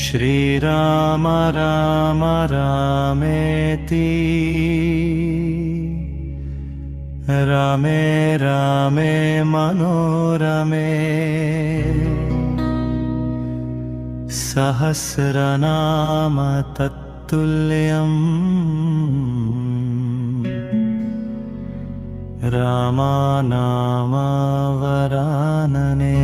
श्रीराम राम रामेति रामे रामे मनोरमे सहस्रनाम तत्तुल्यम् रामनाम वरानने।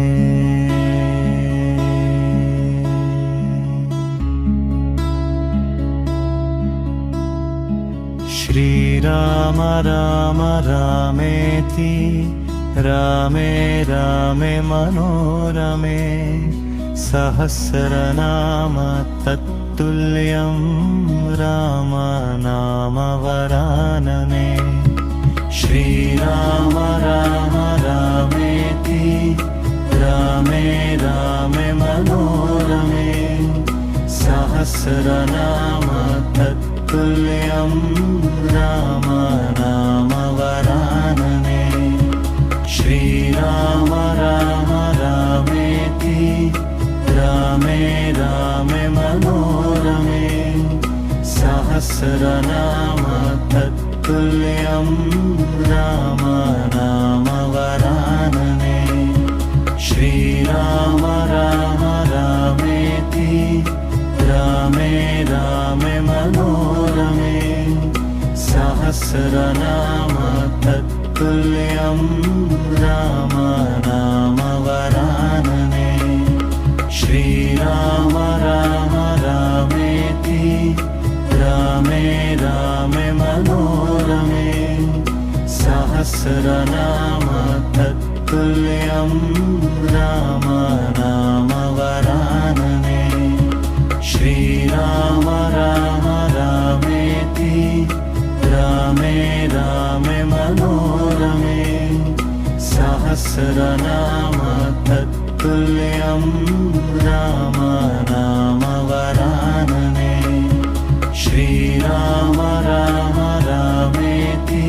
श्रीराम राम रामेति रामे रामे मनोरमे सहस्रनाम तत्तुल्यं रामनाम वरानने। श्रीराम राम रामेति रामे रामे मनोरमे सहस्रनाम तत्तुल्यं रामनाम वरानने। श्रीराम राम रामेति रामे रामे मनोरमे सहस्रनाम तत्तुल्यं रामनाम वरानने। श्रीराम राम रामेति रामे रामे मनोरमे सहस्रनाम तत्तुल्यं रामनाम वरानने। श्रीराम राम रामेति रामे रामे मनोरमे सहस्रनाम तत्तुल्यं रामनाम वरानने। श्रीराम राम रामेति रामे रामे मनोरमे सहस्रनाम तत्तुल्यं रामनाम वरानने। श्रीराम राम रामेति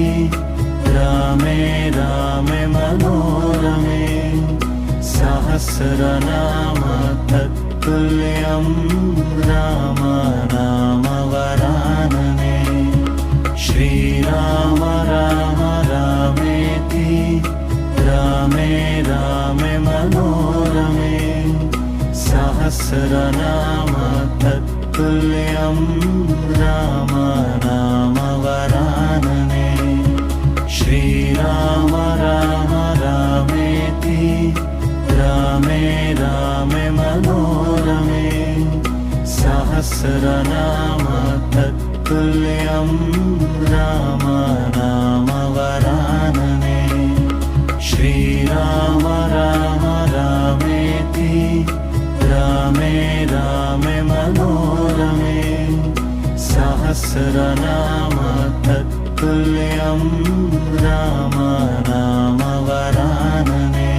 रामे रामे मनोरमे सहस्रनाम तत्तुल्यं रामनाम वरानने। श्रीराम राम रामेति रामे रामे मनोरमे सहस्रनाम तत्तुल्यं रामनाम वरानने। श्रीराम राम रामेति रामे रामे मनोरमे सहस्रनाम तत्तुल्यं रामनाम वरानने। श्रीराम राम रामेति रामे रामे मनोरमे सहस्रनाम तत्तुल्यं रामनाम वरानने।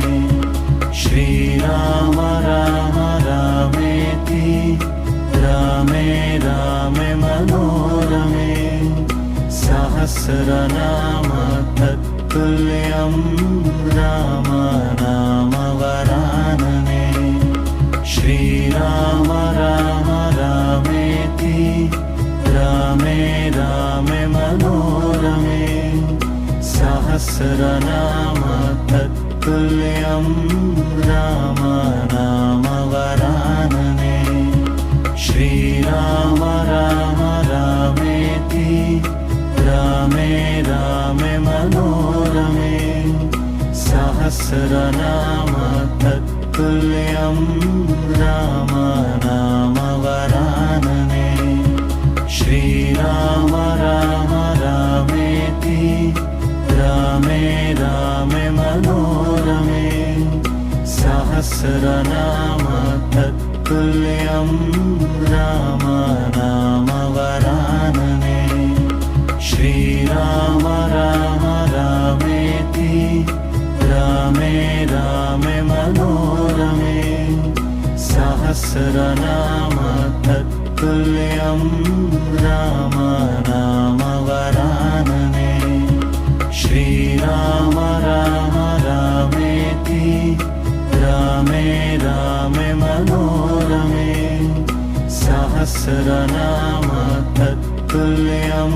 श्रीराम राम रामेति रामे रामे मनोरमे सहस्रनाम तत्तुल्यं रामनाम वरानने। श्रीराम राम रामेति रामे रामे मनोरमे सहस्रनाम तत्तुल्यं रामनाम वरानने। श्रीराम राम रामेति रामे रामे मनोरमे सहस्रनाम तत्तुल्यं रामनाम वरानने। श्रीराम राम रामेति रामे रामे मनोरमे सहस्रनाम तत्तुल्यं रामनाम वरानने। श्रीराम राम रामेति रामे रामे मनोरमे सहस्रनाम तत्तुल्यं रामनाम वरानने। श्रीराम राम रामेति रामे रामे मनोरमे सहस्रनाम तत्तुल्यं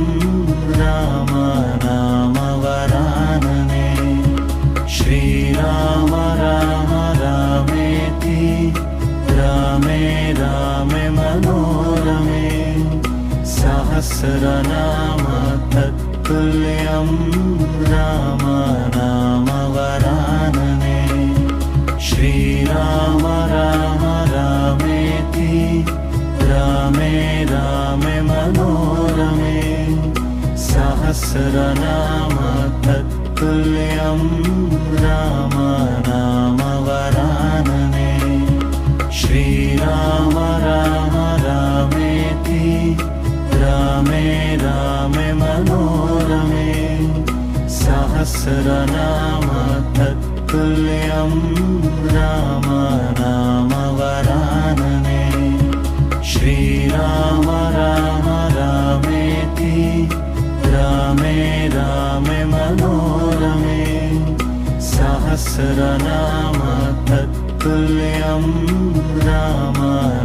राम नाम वरानने श्रीराम राम रामेति रामे रामे मनोरमे सहस्रनाम तत्तुल्यं राम नाम वरानने श्रीराम राम रामेति रामे रामे मनोरमे सहस्रनाम तत्तुल्यं राम नाम वरानने श्रीराम राम रामेति रामे रामे मनोरमे सहस्रनाम तत्तुल्यं राम नाम वरानने श्रीराम राम रामेति रामे रामे मनोरमे सहस्रनाम तत्तुल्यं राम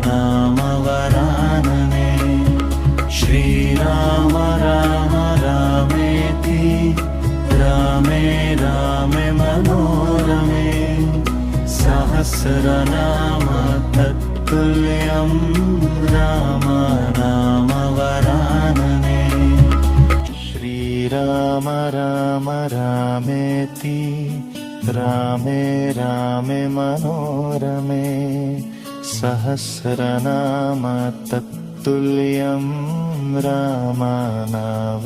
नाम वरानने श्रीराम राम रामेति रामे रामे मनोरमे सहस्रनाम तत्तुल्यं राम नाम वरानने श्रीराम राम रामेति रामे रामे मनोरमे सहस्रनाम तत्तुल्यं राम नाम